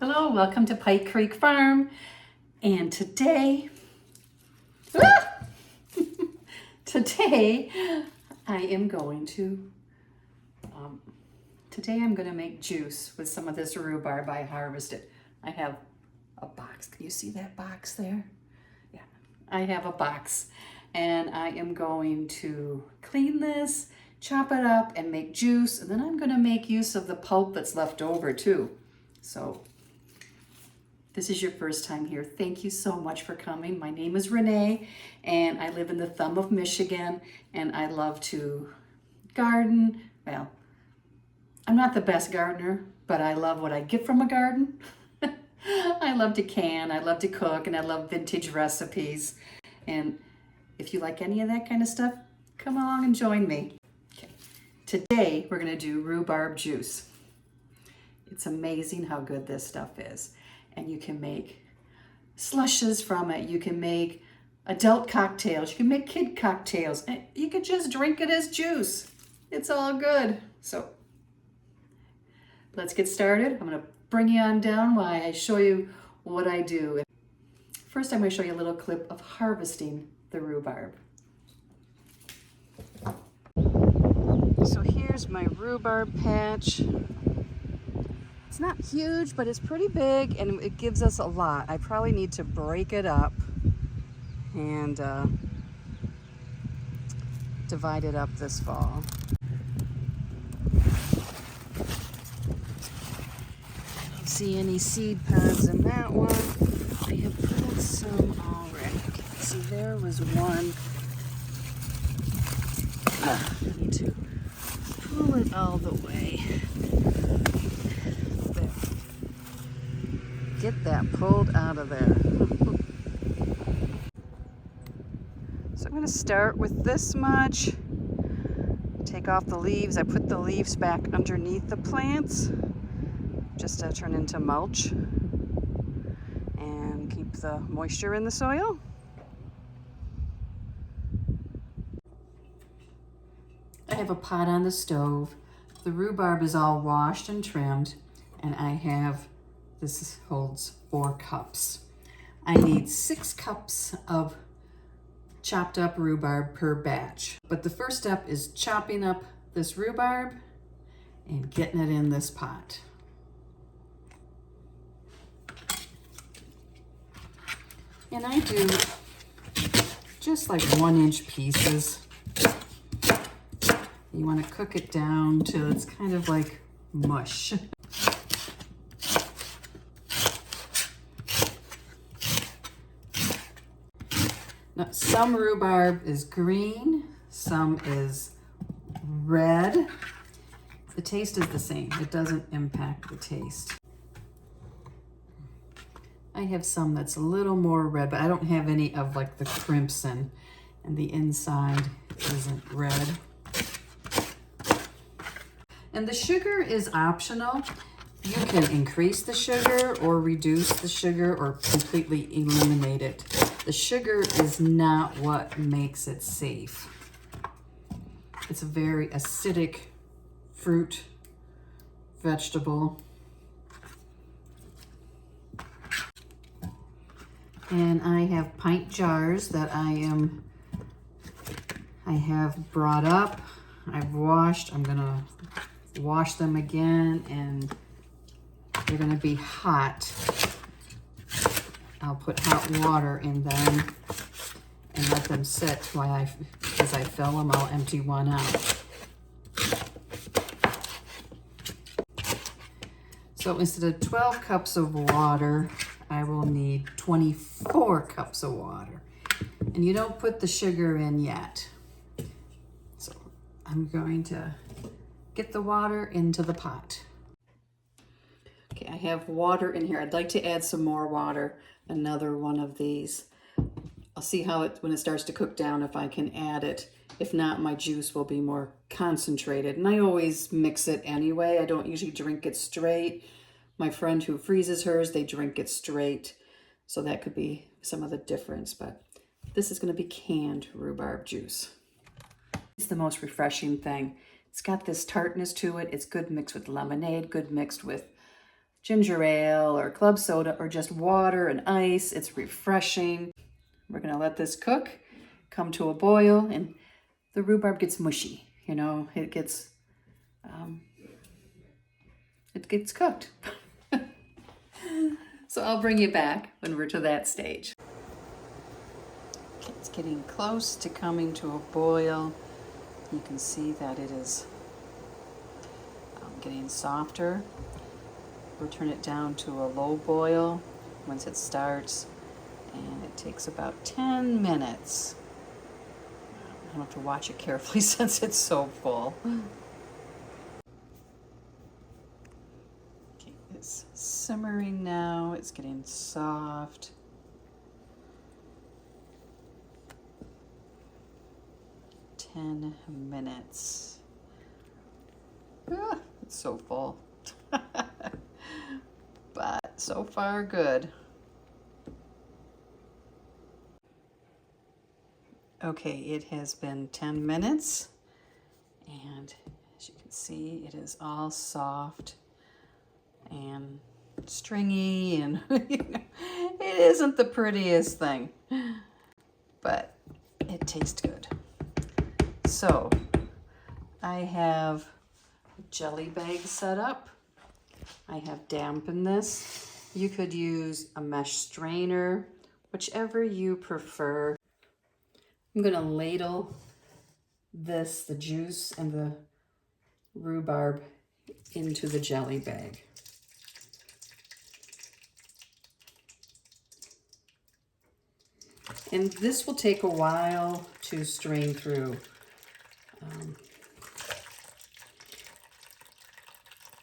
Hello, welcome to Pike Creek Farm. And today, today I am going to, make juice with some of this rhubarb I harvested. I have a box. Can you see that box there? Yeah, I have a box and I am going to clean this, chop it up and make juice. And then I'm going to make use of the pulp that's left over too. So this is your first time here. Thank you so much for coming. My name is Renee and I live in the thumb of Michigan and I love to garden. Well, I'm not the best gardener, but I love what I get from a garden. I love to can, I love to cook, and I love vintage recipes. And if you like any of that kind of stuff, come along and join me. Okay. Today we're gonna do rhubarb juice. It's amazing how good this stuff is. And you can make slushes from it. You can make adult cocktails. You can make kid cocktails. And you can just drink it as juice. It's all good. So let's get started. I'm going to bring you on down while I show you what I do. First, I'm going to show you a little clip of harvesting the rhubarb. So here's my rhubarb patch. It's not huge, but it's pretty big and it gives us a lot. I probably need to break it up and divide it up this fall. I don't see any seed pods in that one. I have pulled some already. Okay, see, there was one. I need to pull it all the way. Get that pulled out of there. So I'm going to start with this much. Take off the leaves. I put the leaves back underneath the plants just to turn into mulch and keep the moisture in the soil. I have a pot on the stove. The rhubarb is all washed and trimmed, and I have this holds 4 cups. I need 6 cups of chopped up rhubarb per batch. But the first step is chopping up this rhubarb and getting it in this pot. And I do just like 1-inch pieces. You want to cook it down till it's kind of like mush. Now, some rhubarb is green, some is red. The taste is the same. It doesn't impact the taste. I have some that's a little more red, but I don't have any of like the crimson, and the inside isn't red. And the sugar is optional. You can increase the sugar or reduce the sugar or completely eliminate it. The sugar is not what makes it safe. It's a very acidic fruit, vegetable. And I have pint jars that I have brought up. I've washed. I'm gonna wash them again, and they're gonna be hot. I'll put hot water in them and let them sit while as I fill them. I'll empty one out. So instead of 12 cups of water, I will need 24 cups of water. And you don't put the sugar in yet. So I'm going to get the water into the pot. Okay, I have water in here. I'd like to add some more water. Another one of these. I'll see how when it starts to cook down, if I can add it. If not, my juice will be more concentrated. And I always mix it anyway. I don't usually drink it straight. My friend who freezes hers, they drink it straight. So that could be some of the difference. But this is going to be canned rhubarb juice. It's the most refreshing thing. It's got this tartness to it. It's good mixed with lemonade, good mixed with ginger ale or club soda or just water and ice. It's refreshing. We're gonna let this cook, come to a boil, and the rhubarb gets mushy. You know, it gets cooked. So I'll bring you back when we're to that stage. Okay, it's getting close to coming to a boil. You can see that it is getting softer. We'll turn it down to a low boil once it starts, and it takes about 10 minutes. I have to watch it carefully since it's so full. Okay, it's simmering now. It's getting soft. Ten minutes. Ah, it's so full. But so far, good. Okay, it has been 10 minutes, and as you can see, it is all soft and stringy, and it isn't the prettiest thing, but it tastes good. So I have a jelly bag set up. I have dampened this. You could use a mesh strainer, whichever you prefer. I'm gonna ladle this, the juice and the rhubarb, into the jelly bag. And this will take a while to strain through.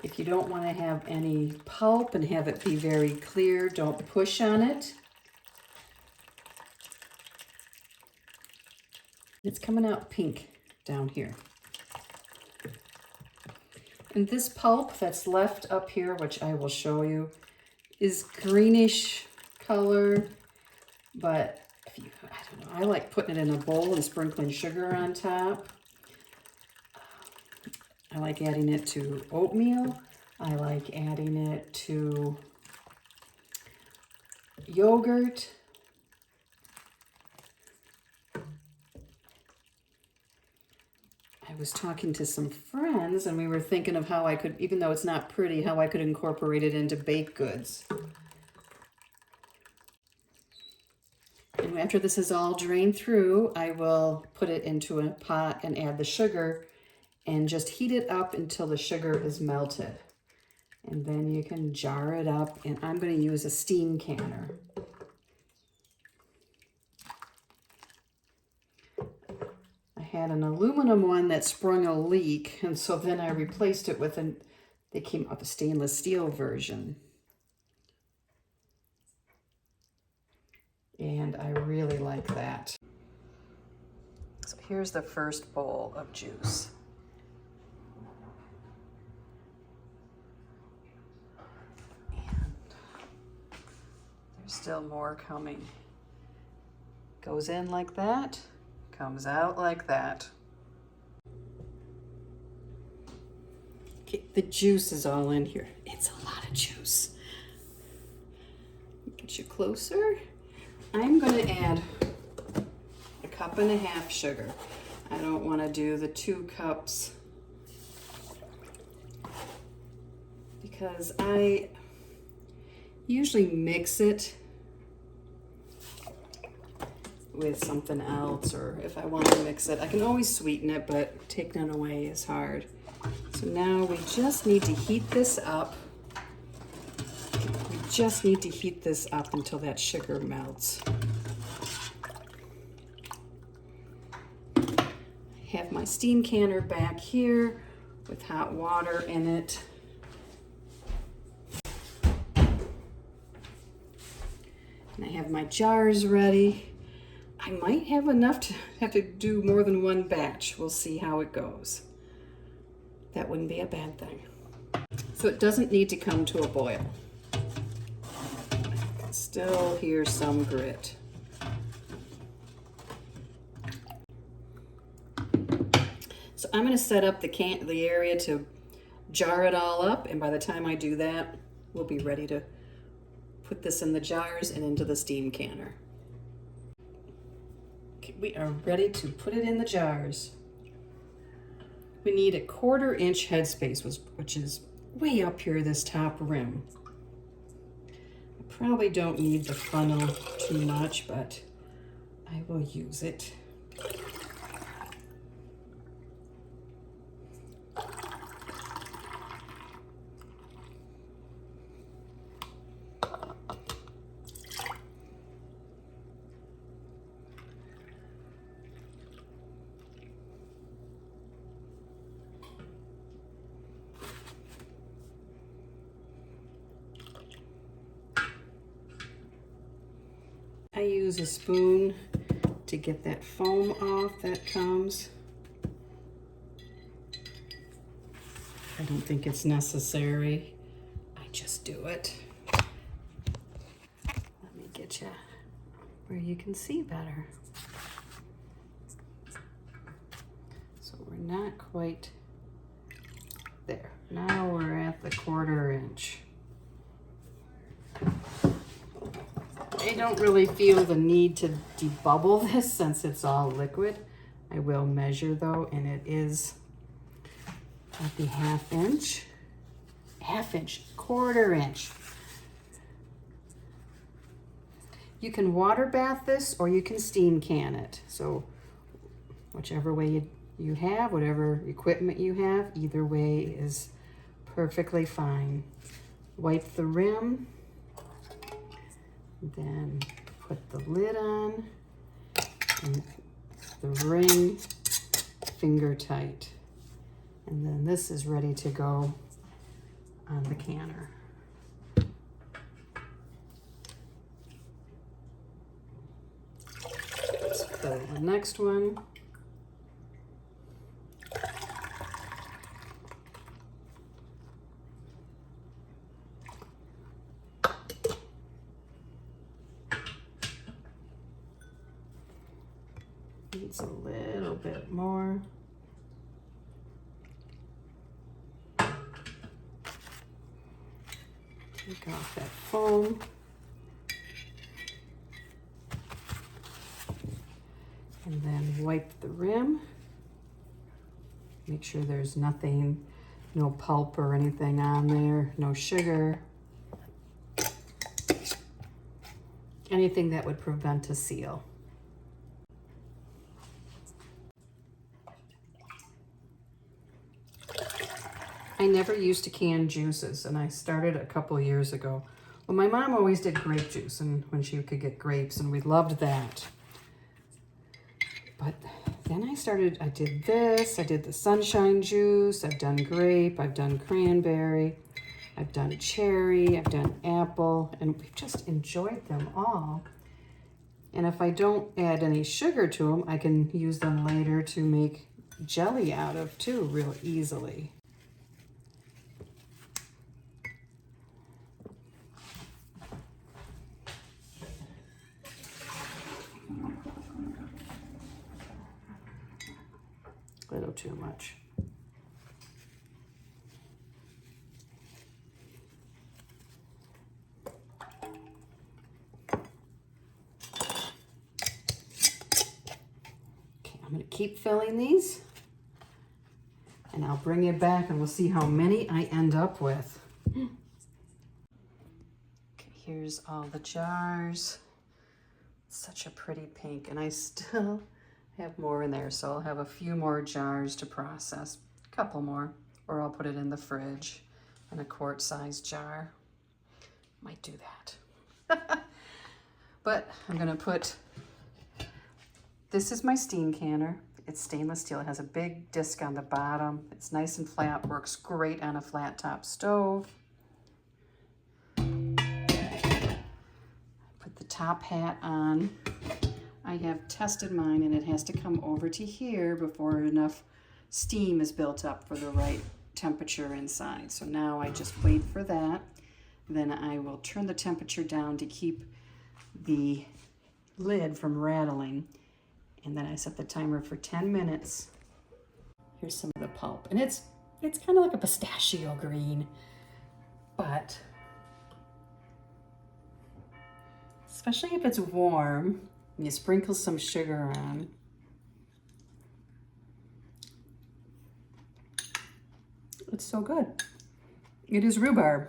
If you don't want to have any pulp and have it be very clear, don't push on it. It's coming out pink down here. And this pulp that's left up here, which I will show you, is greenish color, but if you, I don't know, I like putting it in a bowl and sprinkling sugar on top. I like adding it to oatmeal. I like adding it to yogurt. I was talking to some friends and we were thinking of how I could, even though it's not pretty, how I could incorporate it into baked goods. And after this is all drained through, I will put it into a pot and add the sugar and just heat it up until the sugar is melted. And then you can jar it up, and I'm going to use a steam canner. I had an aluminum one that sprung a leak, and so then I replaced it with they came up a stainless steel version. And I really like that. So here's the first bowl of juice. Still more coming. Goes in like that, comes out like that. Okay, the juice is all in here. It's a lot of juice. Get you closer. I'm going to add 1.5 cups sugar. I don't want to do the 2 cups because I usually mix it with something else, or if I want to mix it, I can always sweeten it, but taking it away is hard. So now we just need to heat this up. We just need to heat this up until that sugar melts. I have my steam canner back here with hot water in it. And I have my jars ready. I might have enough to have to do more than one batch. We'll see how it goes. That wouldn't be a bad thing. So it doesn't need to come to a boil. I can still hear some grit. So I'm going to set up the area to jar it all up, and by the time I do that, we'll be ready to put this in the jars and into the steam canner. Okay, we are ready to put it in the jars. We need a 1/4 inch headspace, which is way up here, this top rim. I probably don't need the funnel too much, but I will use it. I use a spoon to get that foam off that comes. I don't think it's necessary. I just do it. Let me get you where you can see better. So we're not quite there. Now we're at the 1/4 inch. I don't really feel the need to debubble this since it's all liquid. I will measure though, and it is at the 1/2 inch, 1/4 inch. You can water bath this or you can steam can it. So whichever way you have, whatever equipment you have, either way is perfectly fine. Wipe the rim. Then put the lid on and the ring finger tight. And then this is ready to go on the canner. Let's fill the next one. Needs a little bit more. Take off that foam. And then wipe the rim. Make sure there's nothing, no pulp or anything on there, no sugar. Anything that would prevent a seal. I never used to can juices, and I started a couple years ago. Well, my mom always did grape juice, and when she could get grapes, and we loved that. But then I did this, I did the sunshine juice, I've done grape, I've done cranberry, I've done cherry, I've done apple, and we've just enjoyed them all. And if I don't add any sugar to them, I can use them later to make jelly out of too, real easily. A little too much. Okay, I'm going to keep filling these, and I'll bring you back and we'll see how many I end up with. Okay, here's all the jars. Such a pretty pink, and I still have more in there, so I'll have a few more jars to process, a couple more, or I'll put it in the fridge in a quart-sized jar. Might do that. But I'm gonna put, this is my steam canner. It's stainless steel. It has a big disc on the bottom. It's nice and flat, works great on a flat top stove. Put the top hat on. I have tested mine, and it has to come over to here before enough steam is built up for the right temperature inside. So now I just wait for that. Then I will turn the temperature down to keep the lid from rattling. And then I set the timer for 10 minutes. Here's some of the pulp. And it's kind of like a pistachio green, but especially if it's warm, and you sprinkle some sugar on. It's so good. It is rhubarb.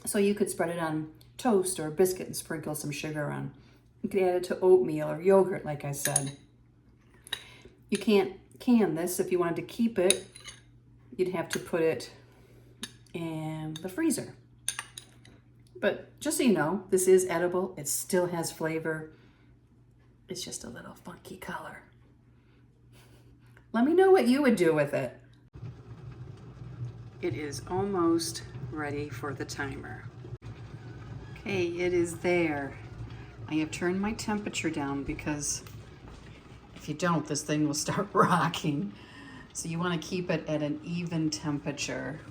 So you could spread it on toast or a biscuit and sprinkle some sugar on. You could add it to oatmeal or yogurt, like I said. You can't can this. If you wanted to keep it, you'd have to put it in the freezer. But just so you know, this is edible. It still has flavor. It's just a little funky color. Let me know what you would do with it. It is almost ready for the timer. Okay, it is there. I have turned my temperature down because if you don't, this thing will start rocking. So you want to keep it at an even temperature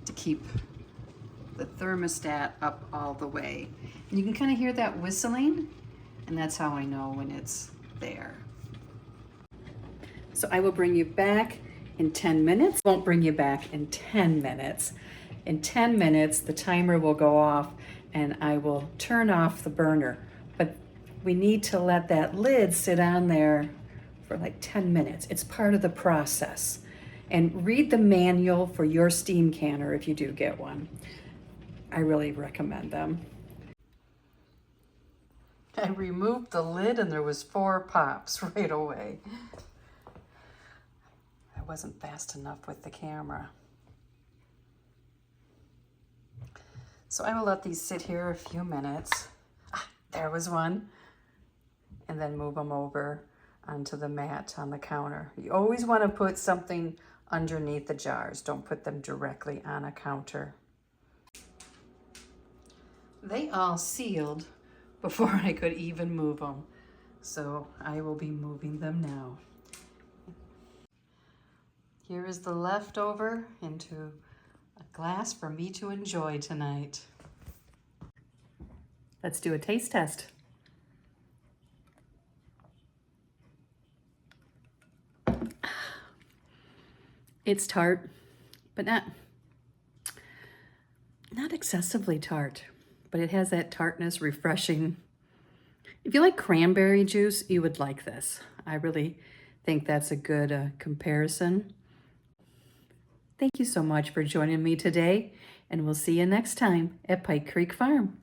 to keep the thermostat up all the way. And you can kind of hear that whistling, and that's how I know when it's there. So I will bring you back in 10 minutes. Won't bring you back in 10 minutes. In 10 minutes, the timer will go off and I will turn off the burner. But we need to let that lid sit on there for like 10 minutes. It's part of the process. And read the manual for your steam canner if you do get one. I really recommend them. I removed the lid and there was 4 pops right away. I wasn't fast enough with the camera. So I will let these sit here a few minutes. Ah, there was one. And then move them over onto the mat on the counter. You always want to put something underneath the jars. Don't put them directly on a counter. They all sealed before I could even move them. So I will be moving them now. Here is the leftover into a glass for me to enjoy tonight. Let's do a taste test. It's tart, but not excessively tart, but it has that tartness, refreshing. If you like cranberry juice, you would like this. I really think that's a good comparison. Thank you so much for joining me today, and we'll see you next time at Pike Creek Farm.